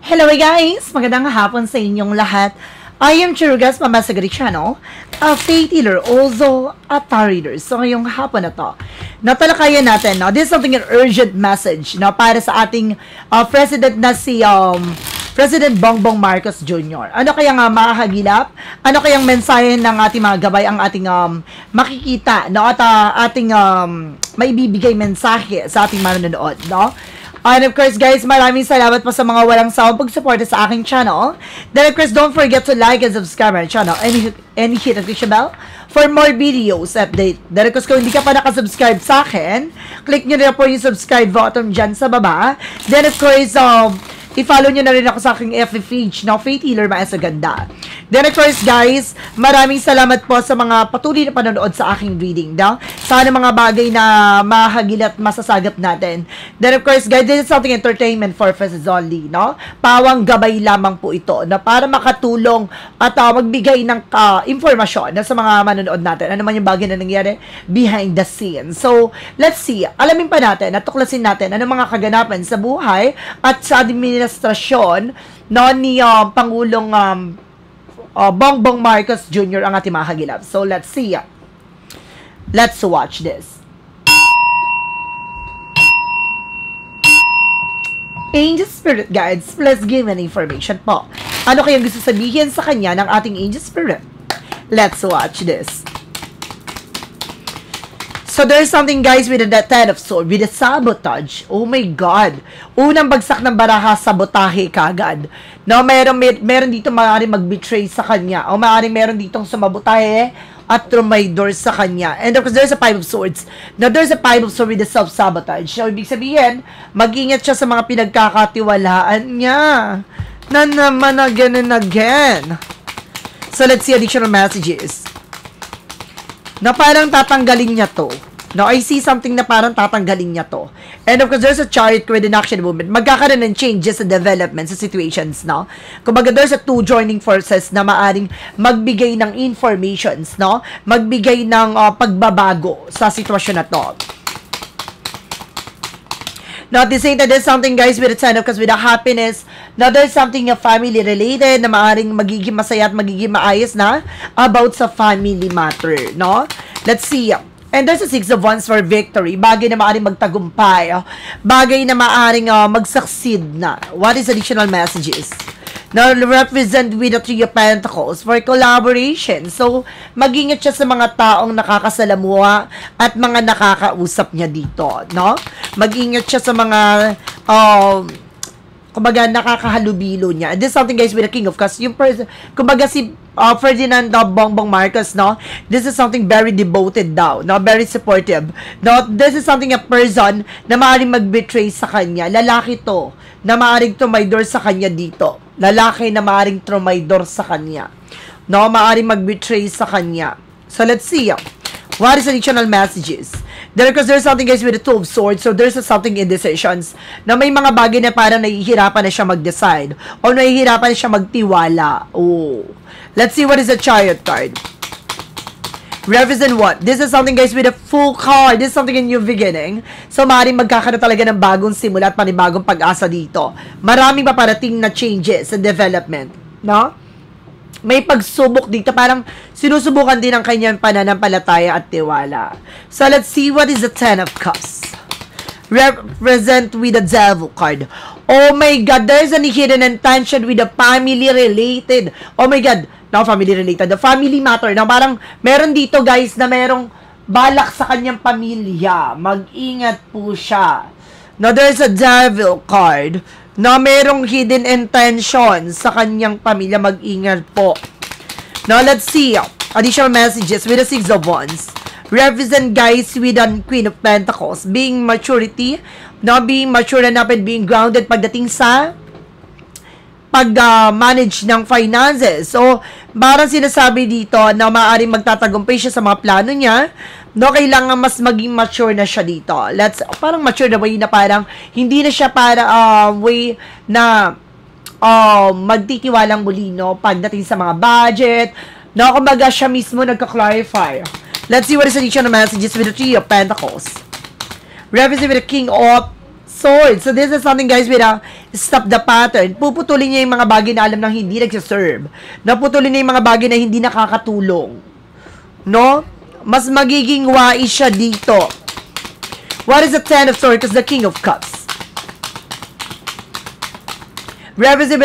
Hello guys! Magandang hapon sa inyong lahat. I am Chirugas, Mamasagari Channel, a faith healer, also a tarot reader. So ngayong hapon na to, natalakayan natin, no? This is something an urgent message, no? Para sa ating president na si President Bongbong Marcos Jr. Ano kayang mahahagilap? Ano kayang mensahe ng ating mga gabay ang ating makikita, no? At ating maibibigay mensahe sa ating manonood, no? And of course, guys, maraming salamat po sa mga walang sawang pag-suporta sa aking channel. Then, of course, don't forget to like and subscribe my channel and hit the notification bell for more videos update. Then, of course, kung hindi ka pa nakasubscribe sa akin, click nyo na po yung subscribe button dyan sa baba. Then, of course, i-follow nyo na rin ako sa aking FB page, no? Faith Healer Maesaganda. Then, of course, guys, maraming salamat po sa mga patuloy na panonood sa aking reading, no? Sana mga bagay na mahagil at masasagap natin. Then, of course, guys, this is something entertainment purposes only, no? Pawang gabay lamang po ito, na para makatulong at magbigay ng informasyon na sa mga manonood natin. Ano man yung bagay na nangyari behind the scenes. So, let's see. Alamin pa natin at tuklasin natin ano mga kaganapan sa buhay at sa administrasyon, no, ni Pangulong Bongbong Marcos Jr. ang ating mahagilap. So, let's see. Let's watch this. Angel Spirit Guides, please give an information po. Ano kayang gusto sabihin sa kanya ng ating Angel Spirit? Let's watch this. So, there's something, guys, with the Ten of Swords, with the sabotage. Oh my God. Unang bagsak ng baraha, sabotahe kagad. No, meron dito maaaring mag-betray sa kanya. O maaaring meron ditong sumabotahe at trumaydor sa kanya. And of course, there's a Five of Swords. Now, there's a Five of Swords with the self-sabotage. So, ibig sabihin, mag-ingat siya sa mga pinagkakatiwalaan niya. Na naman again and again. So, let's see additional messages. Na parang tatanggalin niya to. No, I see something na parang tatanggalin niya to. And of course, there's a chariot with an action movement. Magkakaroon ng changes sa development, sa situations, no? Kumbaga, there's a two joining forces na maaring magbigay ng informations, no? Magbigay ng pagbabago sa sitwasyon na to. Now, to say that there's something, guys, with a Ten of Cups, with a happiness. Now, there's something family-related na maaring magiging masaya at magiging maayos na about sa family matter, no? Let's see. And there's a Six of Wands for victory. Bagay na maaaring magtagumpay. Bagay na maaaring mag-succeed na. What is additional messages? Now, represent with the Three of Pentacles for collaboration. So, mag-ingat siya sa mga taong nakakasalamuha at mga nakakausap niya dito, no? Mag-ingat siya sa mga kumbaga, nakakahalubilo niya. And this is something, guys, with the King of Cups. Yung kumbaga, si Ferdinand Bongbong Marcos, no? This is something very devoted daw, no? Very supportive. No? This is something a person na maaaring mag-betray sa kanya. Lalaki to, na maaaring trumaydor sa kanya dito. Lalaki na maaaring trumaydor sa kanya. No? Maaaring mag-betray sa kanya. So, let's see. What is additional messages? Then, because there's something, guys, with the Two of Swords. So, there's something indecisions. Na may mga bagay na parang nahihirapan na siya mag-decide. O nahihirapan na siya magtiwala. Oh. Let's see what is the Chariot card. Represent what? This is something, guys, with a full card. This is something a new beginning. So, maaaring magkakaroon talaga ng bagong simula at panibagong pag-asa dito. Maraming paparating na changes and development. No? May pagsubok dito. Parang sinusubukan din ang kanyang pananampalataya at tiwala. So, let's see what is the Ten of Cups. Represent with the Devil card. Oh my God, there's a hidden intention with the family-related. Oh my God, no, family-related. The family matter. Now, parang meron dito, guys, na merong balak sa kanyang pamilya. Mag-ingat po siya. Now, there's a Devil card na merong hidden intention sa kanyang pamilya. Mag-ingat po. Now, let's see. Additional messages with the Six of Wands. Represent, guys, with the Queen of Pentacles. Being maturity. Now, being mature enough and being grounded pagdating sa pag-manage ng finances. So, parang sinasabi dito na maaaring magtatagumpay siya sa mga plano niya. No, kailangan mas maging mature na siya dito. Parang mature na way na parang hindi na siya para way na magtitiwalang muli, no, pagdating sa mga budget. No, kumbaga siya mismo nagka-clarify. Let's see what is the additional messages with the Three of Pentacles. Represent with the King of Swords. So this is something guys with a stop the pattern. Puputulin niya yung mga bagay na alam nang hindi nagsiserve. Naputulin niya yung mga bagay na hindi nakakatulong. No? Mas magiging wise siya dito. What is the Ten of Swords? Because the King of Cups. Represent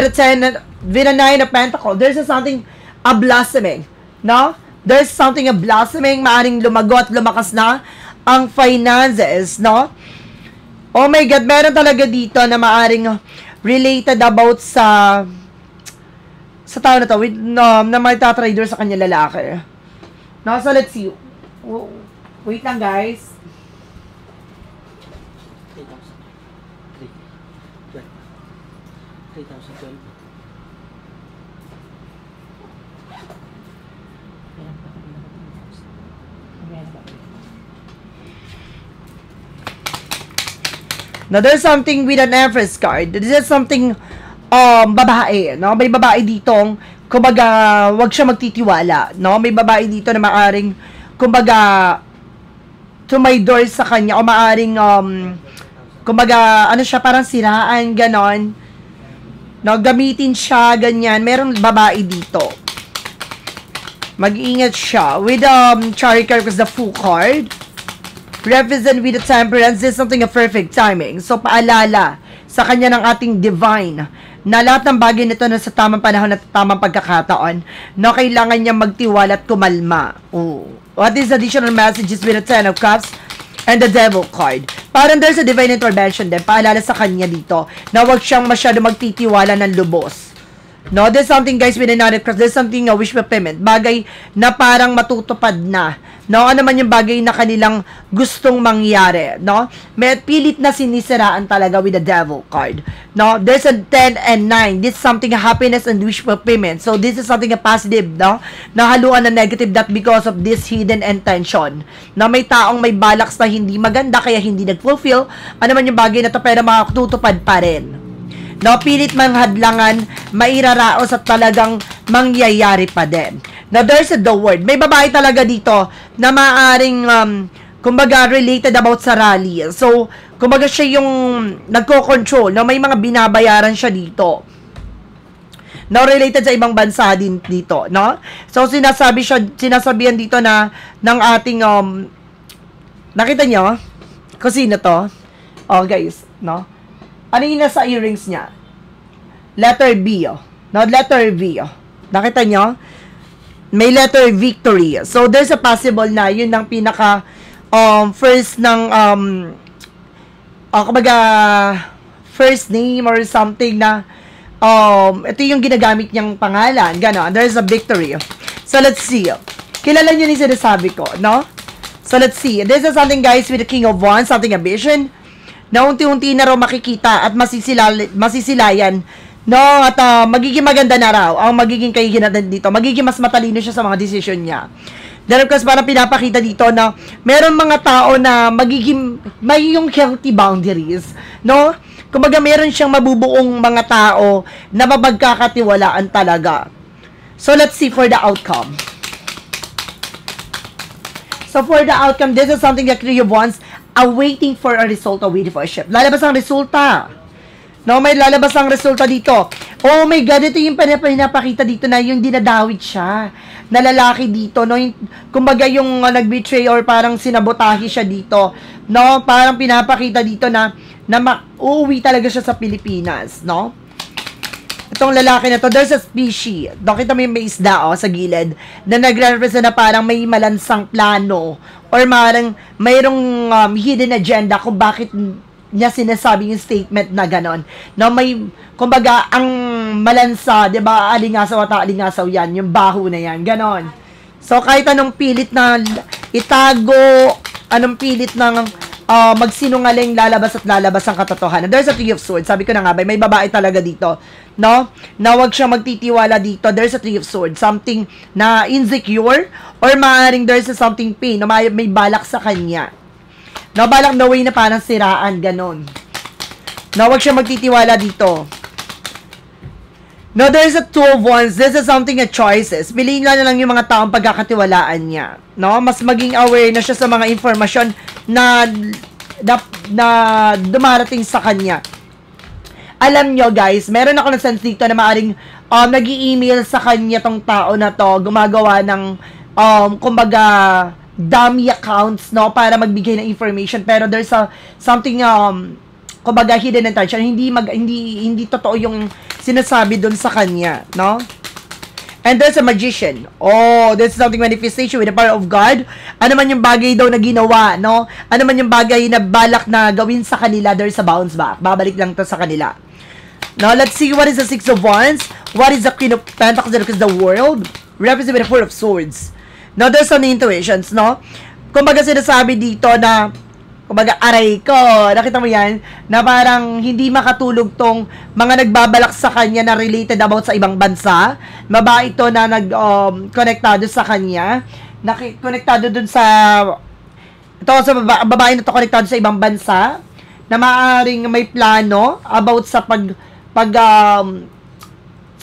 with a Nine of Pentacles. There's something a blossoming. No? There's something a blossoming. Maaring lumago at lumakas na ang finances. No? Oh my God, meron talaga dito na maaring related about sa tao na to with, na may tatrader sa kanya lalaki. No, so let's see. Wait lang guys. 3,012. Now, there's something with an Empress card. This is something, babae, no? May babae ditong, kumbaga, wag siya magtitiwala, no? May babae dito na maaring, kumbaga, to my door sa kanya, o maaring, kumbaga, ano siya, parang siraan, ganon. No, gamitin siya, ganyan. Merong babae dito. Mag-ingat siya. With, Chariot card, because the Fool card, represent with the Temperance, this is something of perfect timing. So, paalala sa kanya ng ating divine na lahat ng bagay nito na sa tamang panahon at tamang pagkakataon na kailangan niya magtiwala at kumalma. Oh. What is additional messages with the Ten of Cups and the Devil card? Parang there's a divine intervention din. Paalala sa kanya dito na huwag siyang masyado magtitiwala ng lubos. No, there's something guys with the Nine of Cups. There's something a wish fulfillment. Bagay na parang matutupad na. No, ano man yung bagay na kanilang gustong mangyari, no? May pilit na sinisiraan talaga with the Devil card. No, there's a 10 and 9. This is something a happiness and wish fulfillment. So this is something a positive, no? Nahaluan na negative that because of this hidden intention. Na may taong may balaks na hindi maganda kaya hindi nag-fulfill. Ano man yung bagay na to pero makatutupad pa rin. No, pilit mang hadlangan, mairaraos at talagang mangyayari pa din. Now, there's the word. May babae talaga dito na maaring, kumbaga, related about sa rally. So, kumbaga siya yung nagko-control. No, may mga binabayaran siya dito. No, related sa ibang bansa din dito, no? So, sinasabihan dito na ng ating, nakita nyo? Kung sino to? Oh, guys, no? Ano yung nasa earrings niya? Letter B, oh. No, letter V, oh. Nakita nyo? May letter victory. So, there's a possible na yun ang pinaka, first ng, kumbaga, first name or something na, ito yung ginagamit niyang pangalan. Gano'n. There's a victory. So, let's see. Kilala nyo yung sinasabi ko, no? So, let's see. This is something, guys, with the King of Wands, something ambition, na unti-unti na raw makikita at masisilayan, no, at magiging maganda na raw ang magiging kahihinatan dito. Magiging mas matalino siya sa mga decision niya. Dahil kasi parang pinapakita dito na meron mga tao na magiging may yung healthy boundaries, no? Kumbaga meron siyang mabubuong mga tao na mapagkakatiwalaan talaga. So let's see for the outcome. So for the outcome, this is something that Three of Wands awaiting for a result of leadership. Lalabas ang resulta. No, may lalabas ang resulta dito. Oh my God, ito yung pinapakita dito na yung dinadawit siya. Na lalaki dito, no? Yung, kumbaga yung nag-betray or parang sinabotahe siya dito. No, parang pinapakita dito na uuwi talaga siya sa Pilipinas, no? Itong lalaki na to, there's a species. Nakita mo yung may isda, oh, sa gilid, na nagre-represent na parang may malansang plano or mayroong hidden agenda kung bakit niya sinasabi yung statement na ganon. No, may, kumbaga, ang malansa, di ba, alingasaw at alingasaw yan, yung baho na yan, ganon. So, kahit anong pilit na itago, anong pilit ng magsinungaling, lalabas at lalabas ang katotohanan. There's a Three of Swords. Sabi ko na nga ba, may babae talaga dito, no? Na wag siya magtitiwala dito. There's a Three of Swords. Something na insecure or maaaring there's a something pain na may balak sa kanya. No, balak na way na parang siraan, ganon. No, wag siya magtitiwala dito. No, there's a Two of Wands. This is something a choices. Piliin na lang yung mga taong pagkakatiwalaan niya. No, mas maging aware na siya sa mga informasyon na na dumarating sa kanya. Alam nyo guys, meron ako na-sense dito na maaring nag-i-email sa kanya tong tao na to, gumagawa ng kumbaga dummy accounts, no, para magbigay ng information, pero there's something kumbaga hidden intention, hindi totoo yung sinasabi doon sa kanya, no? And there's a magician. Oh, there's something manifestation with the power of God. Ano man yung bagay daw na ginawa, no? Ano man yung bagay na balak na gawin sa kanila, there's a bounce back. Babalik lang to sa kanila. Now, let's see what is the Six of Wands. What is the Queen of Pentacles that represents the world? Represented by the Four of Swords. Now, there's some intuitions, no? Kumbaga sinasabi dito na kumbaga, aray ko, nakita mo yan, na parang hindi makatulog tong mga nagbabalak sa kanya na related about sa ibang bansa. Babae ito na konektado sa kanya, konektado dun sa, ito sa babae na to konektado sa ibang bansa, na maaaring may plano about sa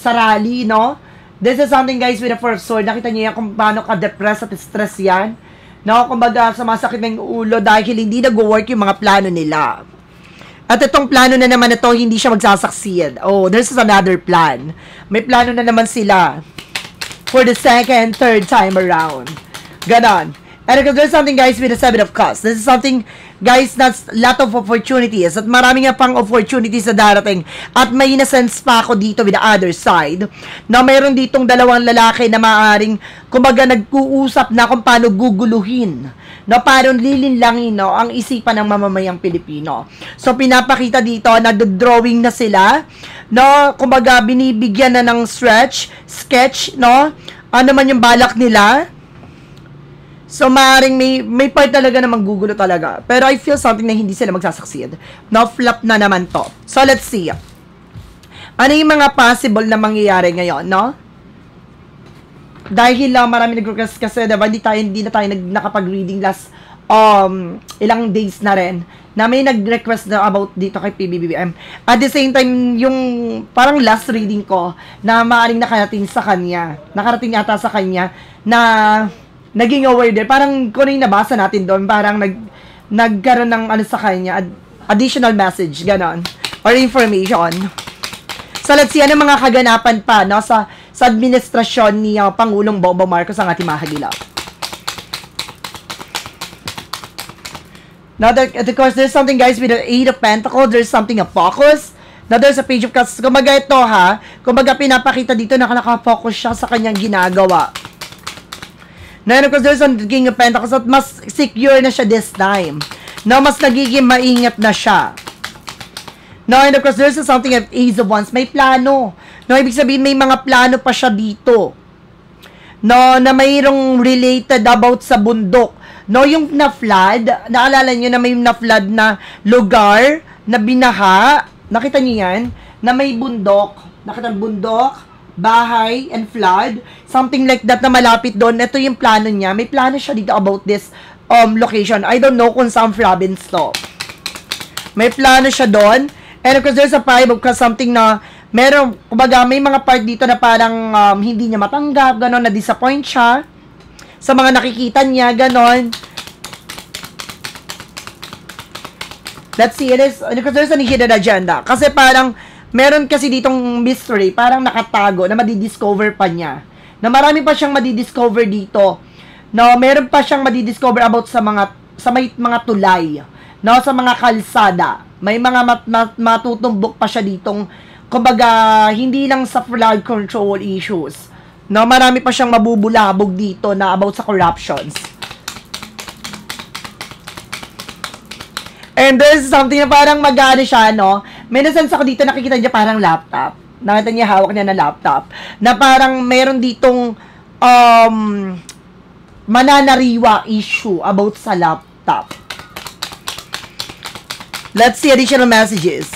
sa rally, no? This is something, guys, with the Four of Swords. Nakita niyo yan kung paano ka-depressed at stress yan. No, kumbaga sumasakit ng ulo dahil hindi nag-work yung mga plano nila. At itong plano na naman ito, hindi siya magsasucceed. Oh, there's another plan. May plano na naman sila for the second, third time around. Ganon. And because there's something, guys, with the Seven of Cups. This is something, guys, that's lot of opportunities. At marami nga pang opportunities na darating. At may nasense pa ako dito with the other side, na mayroon ditong dalawang lalaki na maaaring, kumbaga, nag-uusap na kung paano guguluhin. No, parang lilinlangin, no, ang isipan ng mamamayang Pilipino. So, pinapakita dito na drawing na sila. No, kumbaga, binibigyan na ng sketch, no, ano man yung balak nila. So, maaaring may part talaga na manggugulo talaga. Pero I feel something na hindi sila magsasucceed. Now, flop na naman to. So, let's see. Ano yung mga possible na mangyayari ngayon, no? Dahil marami nag-request kasi, diba, hindi na tayo nakapag-reading last ilang days na rin. Na may nag-request na about dito kay PBBM. At the same time, yung parang last reading ko na maaaring nakarating sa kanya. Nakarating ata sa kanya na naging aware din. Parang kung ano yung nabasa natin doon, parang nagkaroon ng ano sa kanya, additional message, ganon. Or information. So, let's see, ano mga kaganapan pa, no, sa administrasyon ni Pangulong Bongbong Marcos ang ating mahagila. Now, of course, there's something, guys, with the Eight of Pentacles, there's something of focus. Now, there's a Page of Cups. Kumbaga ito, kumbaga pinapakita dito na nakafocus siya sa kanyang ginagawa. Now, of course, there's a King of Pentacles at mas secure na siya this time. Now, mas nagiging maingat na siya. Now, and of course, there's something of Ace of Wands. May plano. No, ibig sabihin, may mga plano pa siya dito. No, na mayroong related about sa bundok. No, yung na-flood, naalala nyo na may na-flood na lugar na binaha. Nakita nyo yan? Na may bundok. Nakita bundok, bahay, and flood. Something like that na malapit doon. Ito yung plano niya. May plano siya dito about this location. I don't know kung saan province to. May plano siya doon. And of course, there's a Five of Cups, something na meron, kumbaga, may mga part dito na parang hindi niya matanggap, gano'n, na-disappoint siya sa mga nakikita niya, gano'n. Let's see, it is, because there's an hidden agenda. Kasi parang, meron kasi ditong mystery, parang nakatago, na madidiscover pa niya. Na marami pa siyang madidiscover dito. No, meron pa siyang madidiscover about sa may mga tulay. No, sa mga kalsada. May mga matutumbok pa siya ditong, kumbaga, hindi lang sa flood control issues. No, marami pa siyang mabubulabog dito na about sa corruptions. And there's something na parang magano siya, no? May nasense ako dito, nakikita niya parang laptop. Nakita niya, hawak niya na laptop. Na parang meron ditong mananariwa issue about sa laptop. Let's see additional messages.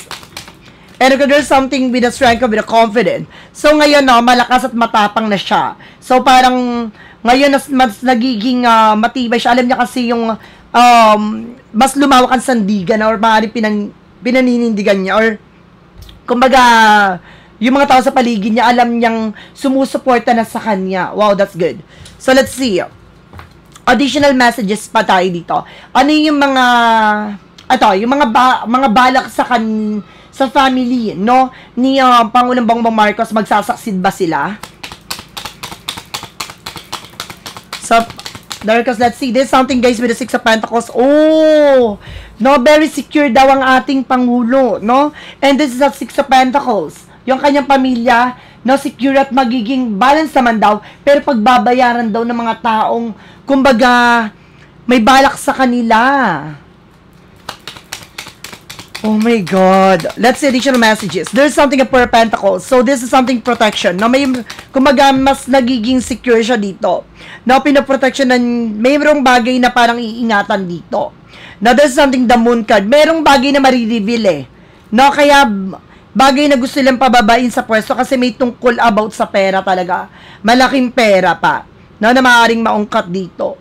And if there's something with the strength of the confident. So, ngayon, no, malakas at matapang na siya. So, parang, ngayon, mas nagiging matibay siya. Alam niya kasi yung, mas lumawak ang sandigan or maaaring pinaninindigan niya. Or, kumbaga, yung mga tao sa paligid niya, alam niyang sumusuporta na sa kanya. Wow, that's good. So, let's see. Additional messages pa tayo dito. Ano yung mga ito, yung mga balak sa family, no, ni Pangulong Bongbong Marcos, magsasaksid ba sila? So, because let's see, there's something guys with the Six of Pentacles. Oh, no, very secure daw ang ating Pangulo, no? And this is a Six of Pentacles. Yung kanyang pamilya, no, secure at magiging balance naman daw, pero pagbabayaran daw ng mga taong, kumbaga, may balak sa kanila. Oh my God. Let's see additional messages. There's something of Four of Pentacles. So, this is something protection. No, may, kumbaga, mas nagiging secure siya dito. No, pinoprotection ng, mayroong bagay na parang iingatan dito. Now, there's something the Moon card. Merong bagay na marireveal eh. No, kaya, bagay na gusto nilang pababain sa pwesto kasi may tungkol about sa pera talaga. Malaking pera pa. No, na maaaring maungkat dito.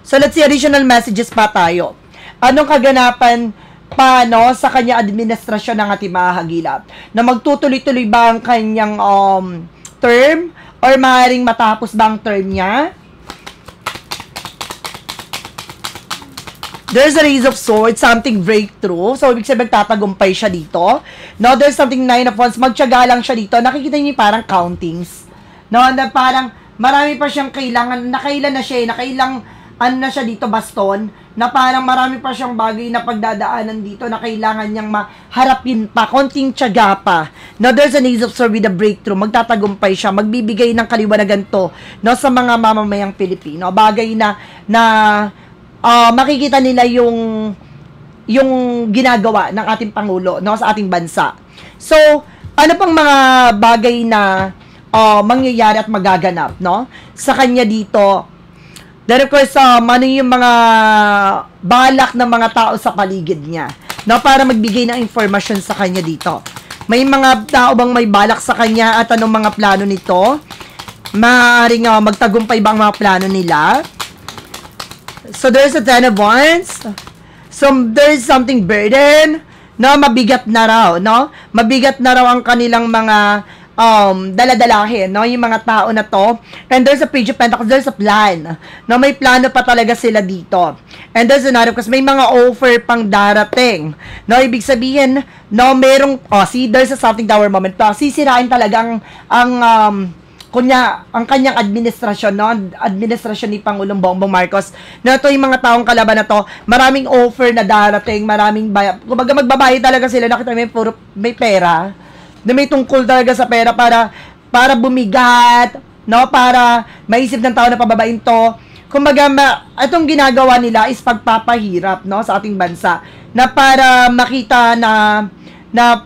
So, let's see additional messages pa tayo. Anong kaganapan pa, no, sa kanya administrasyon ng ating mahahagilap? Na magtutuloy-tuloy ba ang kanyang term? Or maaaring matapos ba ang term niya? There's a Ace of Swords, something breakthrough. So, ibig sabihin, tatagumpay siya dito. No, there's something Nine of Wands. Magtiyaga lang siya dito. Nakikita niyo parang countings. No, na parang marami pa siyang kailangan. Nakailan na siya, nakailang ano na siya dito, baston, na parang marami pa siyang bagay na pagdadaanan dito na kailangan niyang maharapin pa, konting tiyaga pa. Now, there's an Ace of Swords with a breakthrough. Magtatagumpay siya, magbibigay ng kaliwanagan to, no, sa mga mamamayang Pilipino. Bagay na makikita nila yung ginagawa ng ating Pangulo, no, sa ating bansa. So, ano pang mga bagay na mangyayari at magaganap, no, sa kanya dito? Then of course, ano yung mga balak ng mga tao sa paligid niya, no, para magbigay ng informasyon sa kanya dito. May mga tao bang may balak sa kanya at anong mga plano nito? Maaaring magtagumpay ba ang mga plano nila? So, there's a Ten of Wands. So, there's something burden, no, mabigat na raw, no? Mabigat na raw ang kanilang mga daladalahin, no, yung mga tao na to. And there's a Page of Pentacles, there's a plan, no, may plano pa talaga sila dito. And there's another, kasi may mga offer pang darating, no, ibig sabihin, no, merong, see, there's a something tower moment, sisirain talaga ang kanyang administrasyon, no, administrasyon ni Pangulong Bongbong Marcos, na ito yung mga taong kalaban na to, maraming offer na darating, maraming kumbaga magbabayad talaga sila, nakita may pera, na may tungkol talaga sa pera para bumigat, no, para maisip ng tao na pababain to. Kumbaga, itong ginagawa nila is pagpapahirap, no, sa ating bansa, na para makita na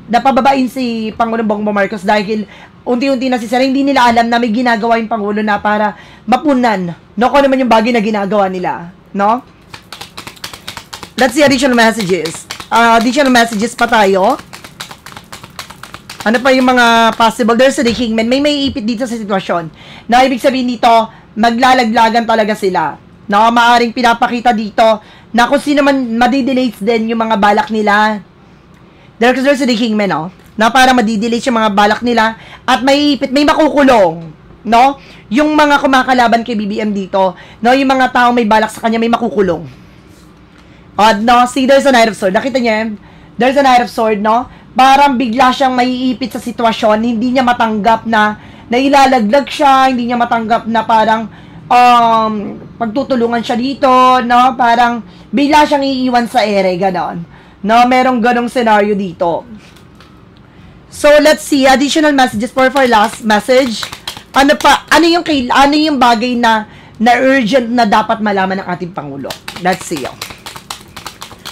pababain si Pangulong Bongbong Marcos dahil unti-unti na hindi nila alam na may ginagawa yung Pangulo na para mapunan, no, kung naman yung bagay na ginagawa nila, no. Let's see additional messages. Additional messages pa tayo. Ano pa yung mga possible? There's a Kingman. May ipit dito sa sitwasyon. Na ibig sabihin dito, maglalaglagan talaga sila. Na maaring pinapakita dito na kung sino man madidelays din yung mga balak nila. There's a Kingman, no? Na para madidelays yung mga balak nila at may ipit, may makukulong, no? Yung mga kumakalaban kay BBM dito, no? Yung mga tao may balak sa kanya, may makukulong. No? See, there's a Knight of Swords. Nakita niyo? There's a Knight of Swords, no? Parang bigla siyang maiipit sa sitwasyon, hindi niya matanggap na ilalaglag siya, hindi niya matanggap na parang pagtutulungan siya dito, no? Parang bigla siyang iiwan sa ere, ganon. No, merong ganong scenario dito. So, let's see additional messages for last message. Ano pa? Ano yung bagay na urgent na dapat malaman ng ating Pangulo? Let's see.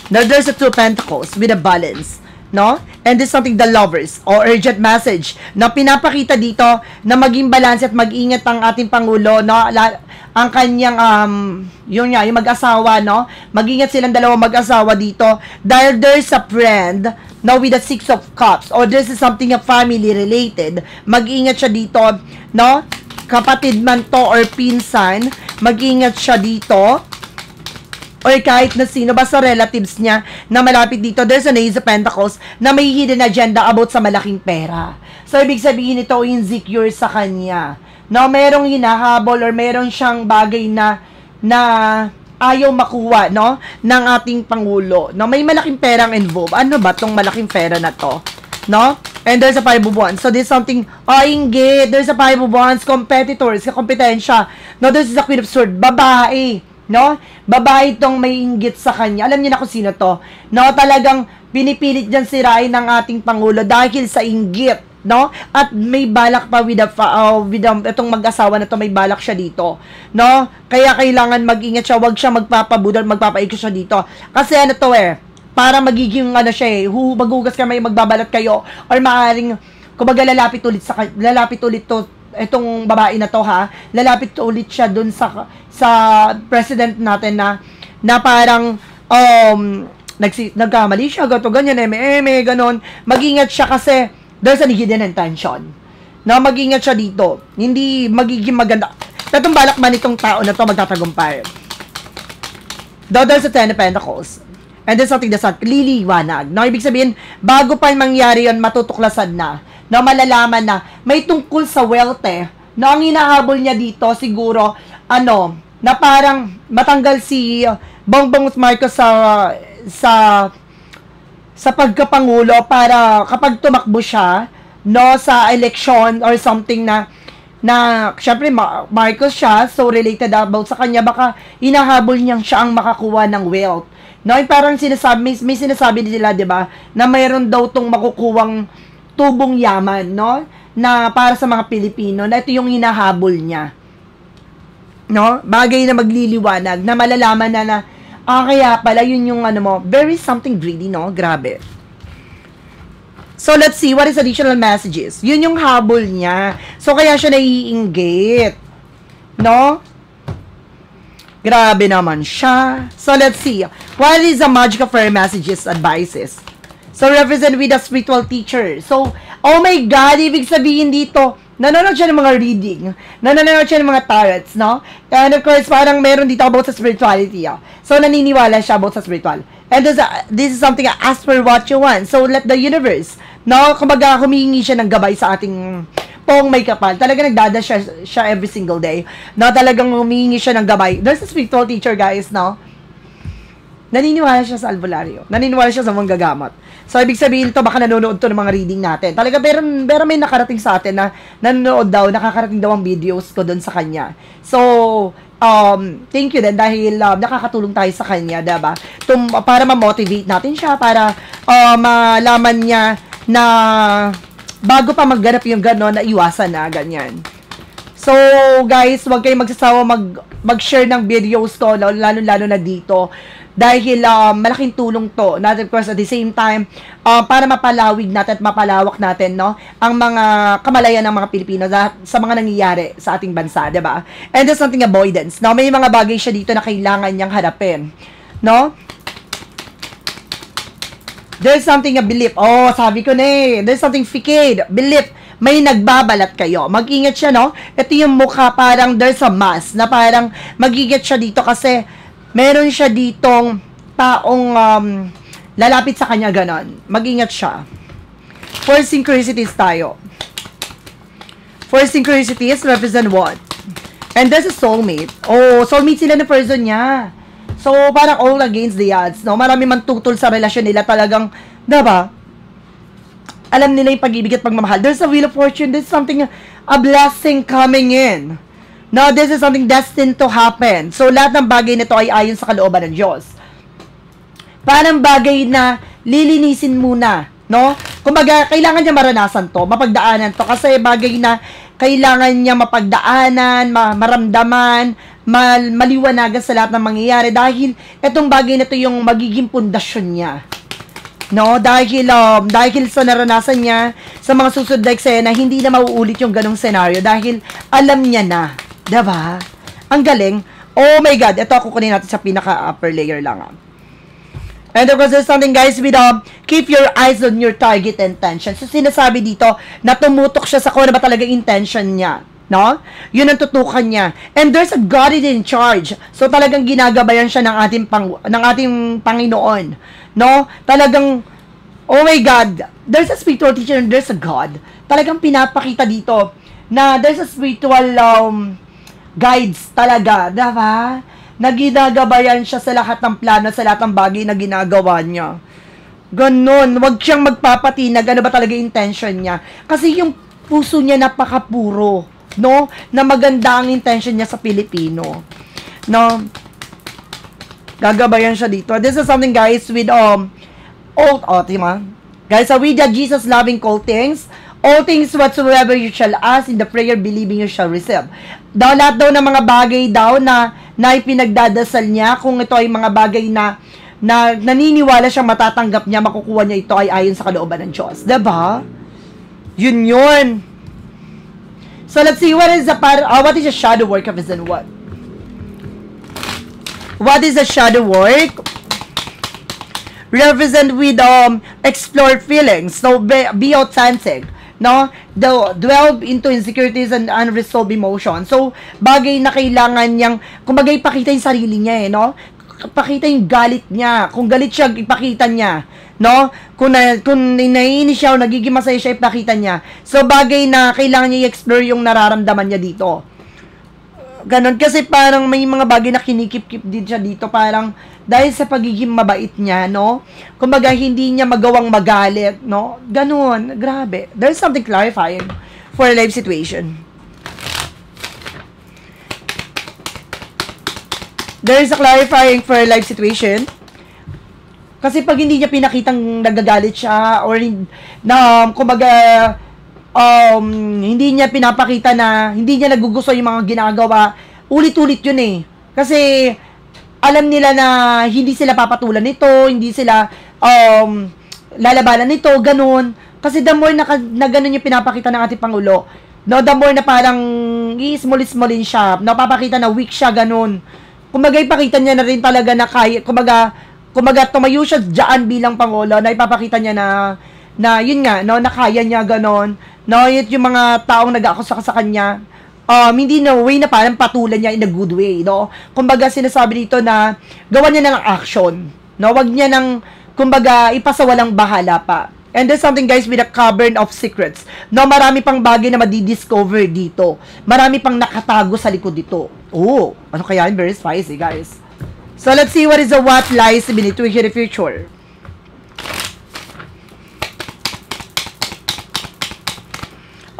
Now, there's a Two of Pentacles with a balance, no? And this is something the Lovers or urgent message na pinapakita dito na maging balance at mag-ingat ang ating Pangulo, no? Ang kanyang yung mag-asawa, no? Mag-ingat silang dalawang mag-asawa dito dahil there's a friend, no, with the Six of Cups or this is something a family related. Mag-ingat siya dito, no? Kapatid man to or pinsan, mag-ingat siya dito. Or kahit na sino, basta relatives niya na malapit dito. There's an Ace of Pentacles na may hidden agenda about sa malaking pera. So, ibig sabihin ito insecure sa kanya. No, merong hinahabol or merong siyang bagay na ayaw makuha, no, ng ating Pangulo, no? May malaking perang involved. Ano ba tong malaking pera na to, no? And there's a Five of Wands. So, there's something, inggit. There's a Five of Wands, competitors, kompetensya. No, there's a Queen of Swords, babae, no? Babae tong may inggit sa kanya. Alam niyo na kung sino to, no? Talagang pinipilit dyan sirain ng ating Pangulo dahil sa inggit, no? At may balak pa with itong mag-asawa na to, may balak siya dito, no? Kaya kailangan mag-ingat siya, wag siya magpapabudol, magpapaikot siya dito. Kasi ano to para magiging ano siya maghugas ka, may magbabalat kayo, or maaaring, kumbaga lalapit ulit to, itong babae na to lalapit ulit siya dun sa president natin na parang, nagkamali siya, ganyan, ganon. Mag-ingat siya kasi, there's a hidden intention. Na mag-ingat siya dito. Hindi magiging maganda. Tatong balak man itong tao na to magtatagumpay. Though there's a Ten of Pentacles. And there's something that's not liliwanag. No, ibig sabihin, bago pa mangyari yon, matutuklasan na. Na malalaman na may tungkol sa wealth na ang hinahabol niya dito siguro, na parang matanggal si Bongbong Marcos sa pagkapangulo para kapag tumakbo siya, no, sa election or something na syempre Marcos siya, so related about sa kanya, baka hinahabol niyang siya ang makakuha ng wealth. No, parang may sinasabi nila, 'di ba, na mayroon daw tong makukuwang tubong yaman, no, na para sa mga Pilipino, na ito yung hinahabol niya. No, bagay na magliliwanag, na malalaman na kaya pala, yun yung very something greedy, no? Grabe. So, let's see, what is additional messages? Yun yung habol niya. So, kaya siya naiinggit. No? Grabe naman siya. So, let's see. What is the magic of her messages, advices? So, represent with a spiritual teacher. So, oh my God, ibig sabihin dito, nanonood siya ng mga reading, nanonood siya ng mga tarots, no? And of course, parang meron dito about sa spirituality, So, naniniwala siya about sa spiritual. And this is something, ask for what you want. So, let the universe, no? Kumbaga, humihingi siya ng gabay sa ating pong may kapal. Talaga nagdada siya every single day. No? Talagang humihingi siya ng gabay. There's a spiritual teacher, guys, no? Naniniwala siya sa albularyo. Naniniwala siya sa manggagamot. So, ibig sabihin ito, baka nanonood to ng mga reading natin. Talaga, pero may nakarating sa atin na nanonood daw, nakakarating daw ang videos ko doon sa kanya. So, thank you din dahil nakakatulong tayo sa kanya, diba? Para ma-motivate natin siya, para malaman niya na bago pa magganap yung gano'n, na iwasan na, ganyan. So, guys, huwag kayong magsasawa mag-share ng videos ko, lalo-lalo na dito. Dahil malaking tulong to. Not of course, at the same time, para mapalawig natin at mapalawak natin, no, ang mga kamalayan ng mga Pilipino sa mga nangyayari sa ating bansa, diba? And there's something avoidance. Now, may mga bagay siya dito na kailangan niyang harapin. No? There's something a belief. Oh, sabi ko na there's something facade. Belief. May nagbabalat kayo. Mag-ingat siya, no? Ito yung mukha, parang there's a mask, na parang mag-ingat siya dito kasi meron siya ditong taong lalapit sa kanya ganon. Mag-ingat siya. Four synchronicities tayo. Four synchronicities represent what? And there's a soulmate. Oh, soulmate sila na person niya. So, parang all against the odds, no? Marami man tutol sa relasyon nila, talagang, diba? Alam nila yung pag-ibig at pagmamahal. There's a wheel of fortune. There's something, a blessing coming in. No, this is something destined to happen. So, lahat ng bagay nito ay ayon sa kalooban ng Diyos. Parang bagay na lilinisin muna, no? Kumbaga, kailangan niya maranasan to, mapagdaanan to, kasi bagay na kailangan niya mapagdaanan, maramdaman, maliwanagan sa lahat ng mangyayari, dahil itong bagay na to yung magiging pundasyon niya. No, dahil sa naranasan niya sa mga susunod na eksena, hindi na mauulit yung ganong senaryo dahil alam niya na. Diba? Ang galing. Oh my God. Ito, kukunin natin sa pinaka-upper layer lang. And of course, there's something, guys, with keep your eyes on your target intention. So, sinasabi dito na tumutok siya sa kung ano ba talaga intention niya. No? Yun ang tutukan niya. And there's a God in charge. So, talagang ginagabayan siya ng ating Panginoon. No? Talagang, oh my God, there's a spiritual teacher and there's a God. Talagang pinapakita dito na there's a spiritual guides talaga, diba? na ginagabayan siya sa lahat ng plano, sa lahat ng bagay na ginagawa niya. Ganon. Huwag siyang magpapatinag. Ano ba talaga intention niya? Kasi yung puso niya napakapuro. No? Na maganda ang intention niya sa Pilipino. No? Gagabayan siya dito. This is something, guys, with, diba? Guys, with the Jesus-loving all things whatsoever you shall ask in the prayer, believing you shall receive. Lahat daw ng mga bagay daw na ipinagdadasal niya, kung ito ay mga bagay na naniniwala siyang matatanggap niya, makukuha niya, ito ay ayon sa kalooban ng Diyos. Diba? Yun. So, let's see, what is the shadow work of his and what? What is the shadow work? Represent with explore feelings. So be authentic, no? Dwell into insecurities and unresolved emotions. So bagay na kailangan niyang, kumbaga ipakita yung sarili niya, no? Pakita yung galit niya. Kung galit siya, ipakita niya, no? Kung naiinis siya o nagiging masaya siya, ipakita niya. So bagay na kailangan niya i-explore yung nararamdaman niya dito. Ganon, kasi parang may mga bagay na kinikip-kip din siya dito, parang dahil sa pagiging mabait niya, no? Kumbaga, hindi niya magawang magalit, no? Ganon, grabe. There's something clarifying for a life situation. There's a clarifying for a life situation. Kasi pag hindi niya pinakitang nagagalit siya, or kumbaga, hindi niya pinapakita na hindi niya nagugusto yung mga ginagawa, ulit-ulit yun eh. Kasi alam nila na hindi sila papatulan nito, hindi sila lalabanan nito, ganun. Kasi the more na ganun yung pinapakita ng ating Pangulo, no, the more na parang i-small-smallin siya, napapakita na weak siya, ganun. Kumbaga ipakita niya na rin talaga na kaya, kumbaga tumayo siya dyan bilang Pangulo, na ipapakita niya na yun nga, no, na kaya niya, ganun. No, yung mga taong nag-akusa sa kanya, hindi na way na parang patulan niya in a good way, no? Kumbaga, sinasabi dito na gawan niya ng action, no? Wag niya ng, kumbaga, ipasawalang bahala pa. And there's something, guys, with a cavern of secrets. No, marami pang bagay na madidiscover dito. Marami pang nakatago sa likod dito. Oh, ano kaya yun? Very spicy, guys. So, let's see what is the what lies beneath to the future.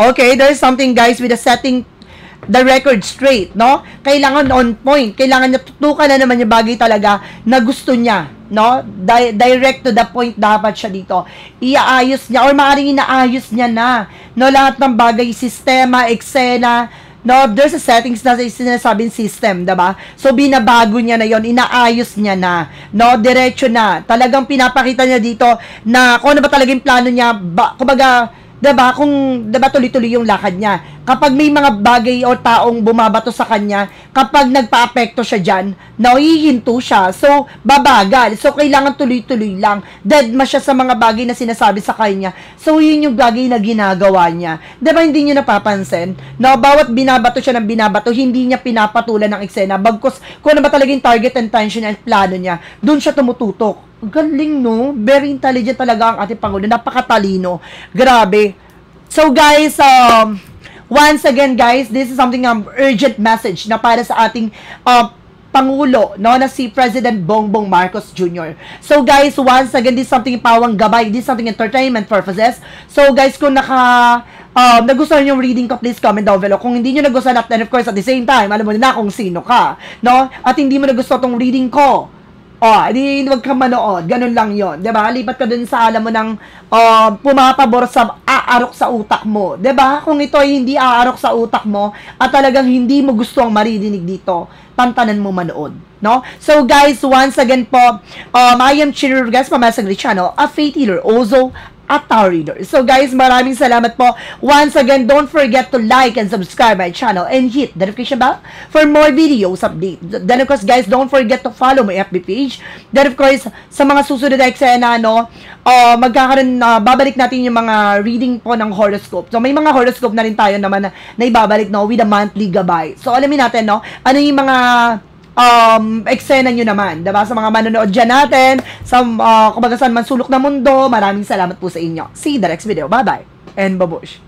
Okay, there's something, guys, with the setting the record straight, no? Kailangan on point. Kailangan niya tutukan na naman yung bagay talaga na gusto niya, no? Direct to the point dapat siya dito. Iaayos niya, or maaaring inaayos niya na, no? Lahat ng bagay, sistema, eksena, no? There's a settings na sinasabing system, diba? So, binabago niya na yon, inaayos niya na, no? Diretso na. Talagang pinapakita niya dito na kung ano ba talaga yung plano niya, kumbaga, diba, diba tuloy-tuloy yung lakad niya. Kapag may mga bagay o taong bumabato sa kanya, kapag nagpa-apekto siya dyan, hihinto siya. So, babagal. So, kailangan tuloy-tuloy lang. Deadma siya sa mga bagay na sinasabi sa kanya. So, yun yung bagay na ginagawa niya. Diba, hindi niyo napapansin? No, bawat binabato siya ng binabato, hindi niya pinapatulan ng eksena. Bagkus, kung ano ba talaga yung target and intention and plano niya, dun siya tumututok. Galing, no? Very intelligent talaga ang ating Pangulo. Napakatalino. Grabe. So, guys, once again, guys, this is something urgent message na para sa ating Pangulo, no, na si President Bongbong Marcos Jr. So, guys, once again, this is something pawang gabay. This is something entertainment purposes. So, guys, kung nagustuhan yung reading ko, please comment down below. Kung hindi nyo nagustuhan, at then, of course, at the same time, alam mo na kung sino ka, no? At hindi mo nagustuhan tong reading ko, hindi wag ka manood. Ganun lang yon, 'di ba? Lipat ka dun sa alam mo ng pumapabor sa aarok sa utak mo, 'di ba? Kung ito ay hindi aarok sa utak mo at talagang hindi mo gusto ang maridinig dito, tantanan mo manood, no? So guys, once again po, I am Chino Rugas from Masagli Channel, a faith healer, also a tarot reader. So guys, maraming salamat po. Once again, don't forget to like and subscribe my channel and hit the notification bell for more videos update. Then of course guys, don't forget to follow my FB page. Then of course, sa mga susunod na eksena, babalik natin yung mga reading po ng horoscope. So may mga horoscope na rin tayo naman na ibabalik, no, with a monthly gabay. So alamin natin, no, ano yung mga eksena nyo naman, diba? Sa mga manonood dyan natin, sa kumbaga saan man sulok na mundo, maraming salamat po sa inyo. See you the next video. Bye-bye and babush.